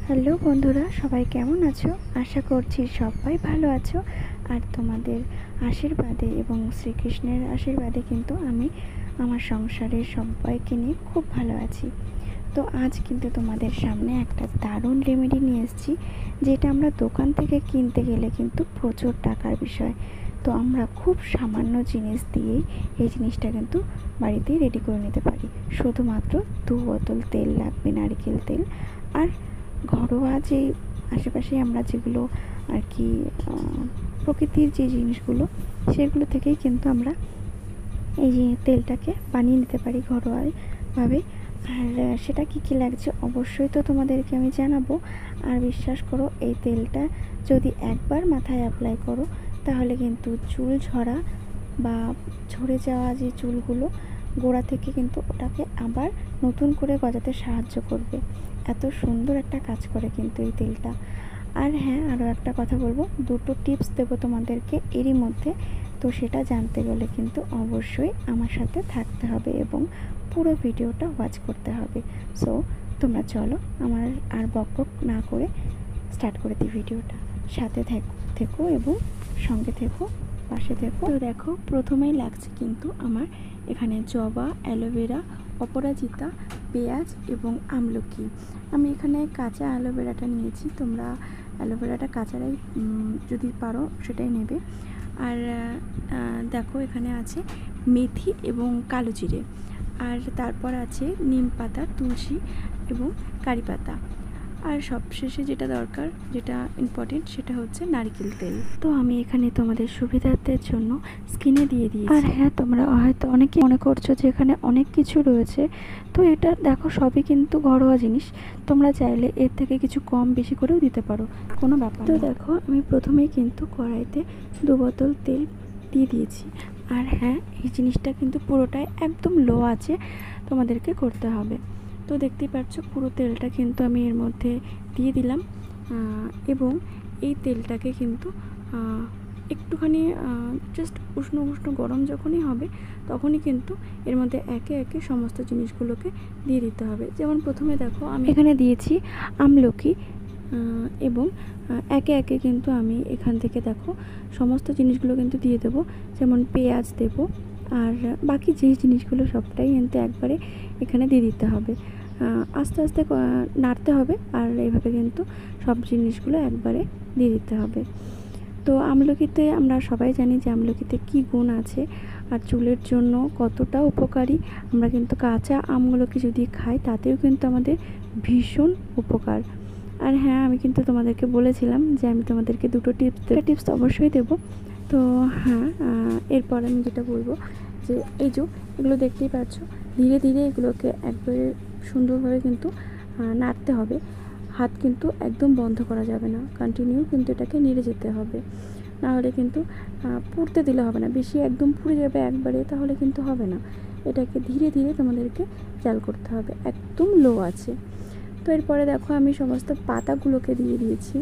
Hello বন্ধুরা, সবাই কেমন আছো? আশা করছি সবাই ভালো আছো। আর তোমাদের আশীর্বাদে এবং শ্রীকৃষ্ণের আশীর্বাদে কিন্তু আমি আমার সংসারের সবাইকে নিয়ে খুব ভালো আছি। তো আজ কিন্তু তোমাদের সামনে একটা দারুণ রেমেডি নিয়ে এসেছি, যেটা আমরা দোকান থেকে কিনতে গেলে কিন্তু প্রচুর টাকার বিষয়। তো আমরা খুব সামান্য জিনিস দিয়েই এই জিনিসটা কিন্তু বাড়িতেই রেডি করে নিতে পারি। শুধুমাত্র 2 বোতল তেল লাগবে, নারকেল তেল। আর ঘরোয়া যে আশেপাশে আমরা যেগুলো আর কি প্রকৃতির যে জিনিসগুলো, সেগুলো থেকেই কিন্তু আমরা এই যে তেলটাকে বানিয়ে নিতে পারি ঘরোয়াভাবে। আর সেটা কী কী লাগছে অবশ্যই তো তোমাদেরকে আমি জানাবো। আর বিশ্বাস করো, এই তেলটা যদি একবার মাথায় অ্যাপ্লাই করো, তাহলে কিন্তু চুল ঝরা বা ঝরে যাওয়া যে চুলগুলো গোড়া থেকে কিন্তু ওটাকে আবার নতুন করে গজাতে সাহায্য করবে। এত সুন্দর একটা কাজ করে কিন্তু এই তেলটা। আর হ্যাঁ, আরও একটা কথা বলবো, দুটো টিপস দেবো তোমাদেরকে এরই মধ্যে। তো সেটা জানতে গেলে কিন্তু অবশ্যই আমার সাথে থাকতে হবে এবং পুরো ভিডিওটা ওয়াচ করতে হবে। সো তোমরা চলো, আমার আর বকবক না করে স্টার্ট করে দিই ভিডিওটা। সাথে থেকো এবং সঙ্গে থেকো, পাশে থেকো। তো দেখো, প্রথমেই লাগছে কিন্তু আমার এখানে জবা, অ্যালোভেরা, অপরাজিতা, পেঁয়াজ এবং আমলকি। আমি এখানে কাঁচা অ্যালোভেরাটা নিয়েছি, তোমরা অ্যালোভেরাটা কাঁচারাই যদি পারো সেটাই নেবে। আর দেখো, এখানে আছে মেথি এবং কালো জিরে। আর তারপর আছে নিম পাতা, তুলসী এবং কারি পাতা। আর সবশেষে যেটা দরকার, যেটা ইম্পর্টেন্ট, সেটা হচ্ছে নারকেল তেল। তো আমি এখানে তোমাদের সুবিধার্থের জন্য স্কিনে দিয়ে দিয়েছি। আর হ্যাঁ, তোমরা হয়তো অনেকে মনে করছো যে এখানে অনেক কিছু রয়েছে। তো এটা দেখো, সবই কিন্তু ঘরোয়া জিনিস। তোমরা চাইলে এর থেকে কিছু কম বেশি করেও দিতে পারো, কোনো ব্যাপার। তো দেখো, আমি প্রথমেই কিন্তু কড়াইতে 2 বোতল তেল দিয়ে দিয়েছি। আর হ্যাঁ, এই জিনিসটা কিন্তু পুরোটাই একদম লো আছে তোমাদেরকে করতে হবে। তো দেখতেই পাচ্ছ, পুরো তেলটা কিন্তু আমি এর মধ্যে দিয়ে দিলাম। এবং এই তেলটাকে কিন্তু একটুখানি জাস্ট উষ্ণ গরম যখনই হবে, তখনই কিন্তু এর মধ্যে একে একে সমস্ত জিনিসগুলোকে দিয়ে দিতে হবে। যেমন প্রথমে দেখো, আমি এখানে দিয়েছি আমলকি এবং একে একে কিন্তু আমি এখান থেকে দেখো সমস্ত জিনিসগুলো কিন্তু দিয়ে দেবো। যেমন পেঁয়াজ দেব, আর বাকি যে জিনিসগুলো সবটাই কিন্তু একবারে এখানে দিয়ে দিতে হবে। আস্তে আস্তে নাড়তে হবে, আর এইভাবে কিন্তু সব জিনিসগুলো একবারে দিয়ে দিতে হবে। তো আমলকিতে আমরা সবাই জানি যে আমলকিতে কী গুণ আছে আর চুলের জন্য কতটা উপকারী। আমরা কিন্তু কাঁচা আমগুলোকে যদি খাই, তাতেও কিন্তু আমাদের ভীষণ উপকার। আর হ্যাঁ, আমি কিন্তু তোমাদেরকে বলেছিলাম যে আমি তোমাদেরকে দুটো টিপস অবশ্যই দেবো। তো হ্যাঁ, এরপর আমি যেটা বলবো যে এই যে এগুলো দেখতেই পাচ্ছ, ধীরে ধীরে এগুলোকে একবারে সুন্দরভাবে কিন্তু নাড়তে হবে। হাত কিন্তু একদম বন্ধ করা যাবে না, কন্টিনিউ কিন্তু এটাকে নেড়ে যেতে হবে। না হলে কিন্তু পুড়তে দিলে হবে না, বেশি একদম পুড়ে যাবে একবারে, তাহলে কিন্তু হবে না। এটাকে ধীরে ধীরে তোমাদেরকে জাল করতে হবে, একদম লো আছে। তো এরপরে দেখো, আমি সমস্ত পাতাগুলোকে দিয়ে দিয়েছি,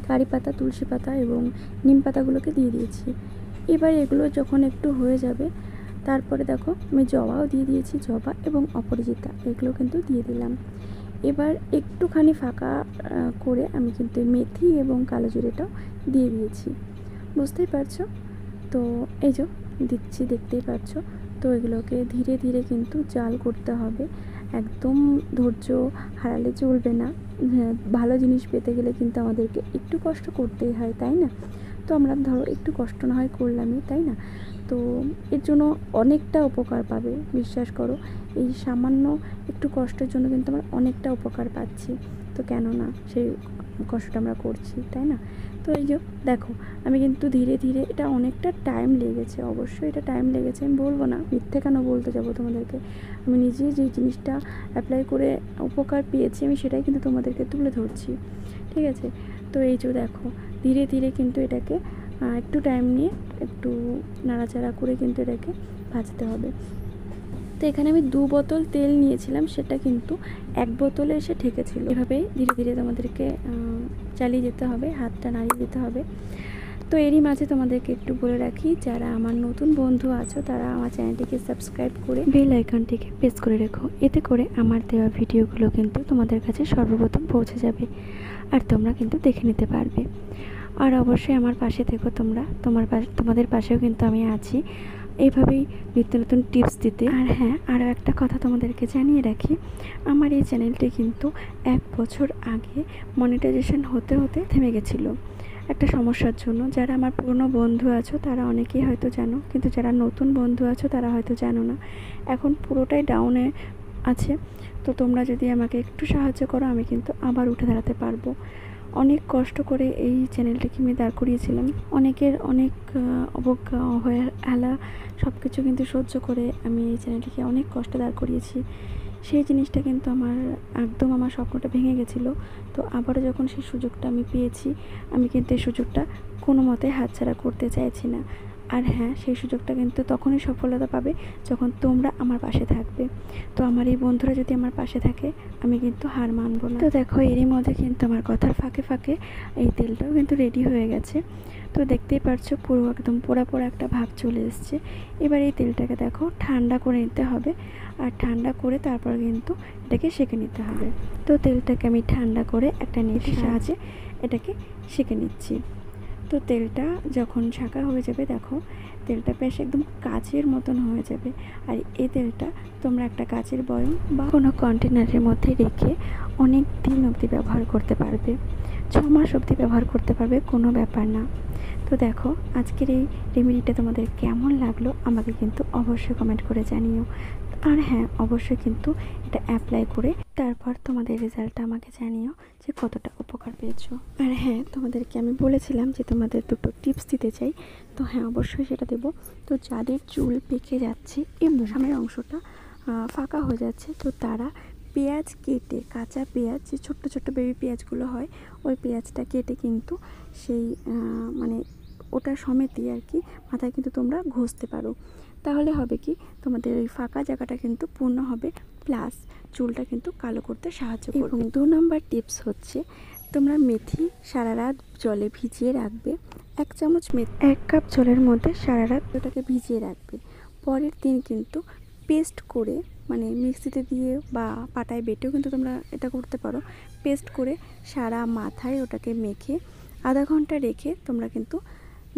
কারি পাতা, তুলসী পাতা এবং নিম পাতাগুলোকে দিয়ে দিয়েছি। এবার এগুলো যখন একটু হয়ে যাবে, তারপরে দেখো আমি জবাও দিয়ে দিয়েছি, জবা এবং অপরাজিতা এগুলো কিন্তু দিয়ে দিলাম। এবার একটুখানি ফাঁকা করে আমি কিন্তু মেথি এবং কালো জিরেটাও দিয়ে দিয়েছি, বুঝতেই পারছো। তো এই যে দিচ্ছি, দেখতেই পাচ্ছ। তো এগুলোকে ধীরে ধীরে কিন্তু জাল করতে হবে, একদম ধৈর্য হারালে চলবে না। ভালো জিনিস পেতে গেলে কিন্তু আমাদেরকে একটু কষ্ট করতেই হয়, তাই না? তো আমরা ধরো একটু কষ্ট না হয় করলামই, তাই না? তো এর জন্য অনেকটা উপকার পাবে, বিশ্বাস করো। এই সামান্য একটু কষ্টের জন্য কিন্তু আমরা অনেকটা উপকার পাচ্ছি। তো কেন না সেই কষ্টটা আমরা করছি, তাই না? তো এই যে দেখো, আমি কিন্তু ধীরে ধীরে, এটা অনেকটা টাইম লেগেছে, অবশ্যই এটা টাইম লেগেছে, আমি বলবো না, মিথ্যে কেন বলতে যাবো তোমাদেরকে। আমি নিজে যে জিনিসটা অ্যাপ্লাই করে উপকার পেয়েছি, আমি সেটাই কিন্তু তোমাদেরকে তুলে ধরছি, ঠিক আছে? তো এই যে দেখো, ধীরে ধীরে কিন্তু এটাকে একটু টাইম নিয়ে একটু নাড়াচাড়া করে কিন্তু এটাকে ভাজতে হবে। তো এখানে আমি 2 বোতল তেল নিয়েছিলাম, সেটা কিন্তু 1 বোতলে এসে ঠেকেছিল। এভাবেই ধীরে ধীরে তোমাদেরকে চালিয়ে যেতে হবে, হাতটা নাড়িয়ে দিতে হবে। তো এরই মাঝে তোমাদেরকে একটু বলে রাখি, যারা আমার নতুন বন্ধু আছো তারা আমার চ্যানেলটিকে সাবস্ক্রাইব করে বেল আইকনটিকে প্রেস করে রেখো। এতে করে আমার দেওয়া ভিডিওগুলো কিন্তু তোমাদের কাছে সর্বপ্রথম পৌঁছে যাবে আর তোমরা কিন্তু দেখে নিতে পারবে। আর অবশ্যই আমার পাশে থেকো তোমরা, তোমাদের পাশেও কিন্তু আমি আছি এইভাবেই নিত্য নতুন টিপস দিতে। আর হ্যাঁ, আরও একটা কথা তোমাদেরকে জানিয়ে রাখি, আমার এই চ্যানেলটি কিন্তু 1 বছর আগে মনিটাইজেশন হতে হতে থেমে গেছিলো একটা সমস্যার জন্য। যারা আমার পুরনো বন্ধু আছো তারা অনেকেই হয়তো জানো, কিন্তু যারা নতুন বন্ধু আছো তারা হয়তো জানো না। এখন পুরোটাই ডাউনে আছে। তো তোমরা যদি আমাকে একটু সাহায্য করো, আমি কিন্তু আবার উঠে দাঁড়াতে পারবো। অনেক কষ্ট করে এই চ্যানেলটাকে আমি দাঁড় করিয়েছিলাম, অনেকের অনেক অবজ্ঞা অবহেলা সব কিছু কিন্তু সহ্য করে আমি এই চ্যানেলটিকে অনেক কষ্ট দাঁড় করিয়েছি। সেই জিনিসটা কিন্তু আমার স্বপ্নটা ভেঙে গেছিলো। তো আবারও যখন সেই সুযোগটা আমি পেয়েছি, আমি কিন্তু এই সুযোগটা কোনো মতে হাতছাড়া করতে চাইছি না। আর হ্যাঁ, সেই সুযোগটা কিন্তু তখনই সফলতা পাবে যখন তোমরা আমার পাশে থাকবে। তো আমার এই বন্ধুরা যদি আমার পাশে থাকে, আমি কিন্তু হার মানবো না। তো দেখো, এরই মধ্যে কিন্তু আমার কথার ফাঁকে ফাঁকে এই তেলটাও কিন্তু রেডি হয়ে গেছে। তো দেখতেই পারছো পুরো একদম পোড়া পোড়া একটা ভাব চলে এসছে। এবার এই তেলটাকে দেখো ঠান্ডা করে নিতে হবে, আর ঠান্ডা করে তারপর কিন্তু এটাকে সেঁকে নিতে হবে। তো তেলটাকে আমি ঠান্ডা করে একটা নেটের সাহায্যে এটাকে সেঁকে নিচ্ছি। তো তেলটা যখন ছাঁকা হয়ে যাবে, দেখো তেলটা বেশ একদম কাচের মতন হয়ে যাবে। আর এই তেলটা তোমরা একটা কাচের বয়ম বা কোনো কন্টেনারের মধ্যে রেখে অনেক দিন অবধি ব্যবহার করতে পারবে, 6 মাস অবধি ব্যবহার করতে পারবে, কোনো ব্যাপার না। তো দেখো, আজকের এই রেমেডিটা তোমাদের কেমন লাগলো আমাকে কিন্তু অবশ্যই কমেন্ট করে জানিও। আর হ্যাঁ, অবশ্যই কিন্তু এটা অ্যাপ্লাই করে তারপর তোমাদের রেজাল্টটা আমাকে জানিও যে কতটা উপকার পেয়েছো। আর হ্যাঁ, তোমাদেরকে আমি বলেছিলাম যে তোমাদের দুটো টিপস দিতে চাই, তো হ্যাঁ অবশ্যই সেটা দেবো। তো যাদের চুল পেকে যাচ্ছে এবং সামনের অংশটা ফাঁকা হয়ে যাচ্ছে, তো তারা পেঁয়াজ কেটে, কাঁচা পেঁয়াজ, যে ছোট্ট ছোট্ট বেবি পেঁয়াজগুলো হয়, ওই পেঁয়াজটা কেটে কিন্তু সেই মানে ওটা সমেতই আর কি মাথায় কিন্তু তোমরা ঘষতে পারো। তাহলে হবে কি, তোমাদের ওই ফাঁকা জায়গাটা কিন্তু পূর্ণ হবে, প্লাস চুলটা কিন্তু কালো করতে সাহায্য করবে। এবং 2 নম্বর টিপস হচ্ছে, তোমরা মেথি সারা রাত জলে ভিজিয়ে রাখবে। 1 চামচ মেথি 1 কাপ জলের মধ্যে সারা রাত ওটাকে ভিজিয়ে রাখবে। পরের দিন কিন্তু পেস্ট করে, মানে মিক্সিতে দিয়ে বা পাটায় বেটেও কিন্তু তোমরা এটা করতে পারো, পেস্ট করে সারা মাথায় ওটাকে মেখে আধা ঘন্টা রেখে তোমরা কিন্তু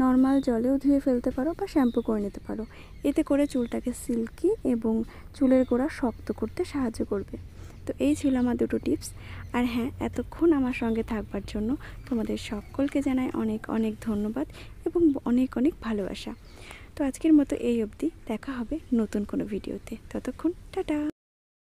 নর্মাল জলেও ধুয়ে ফেলতে পারো বা শ্যাম্পু করে নিতে পারো। এতে করে চুলটাকে সিল্কি এবং চুলের গোড়া শক্ত করতে সাহায্য করবে। তো এই ছিল আমার দুটো টিপস। আর হ্যাঁ, এতক্ষণ আমার সঙ্গে থাকবার জন্য তোমাদের সকলকে জানাই অনেক অনেক ধন্যবাদ এবং অনেক অনেক ভালোবাসা। তো আজকের মতো এই অবধি, দেখা হবে নতুন কোনো ভিডিওতে। ততক্ষণ টাটা।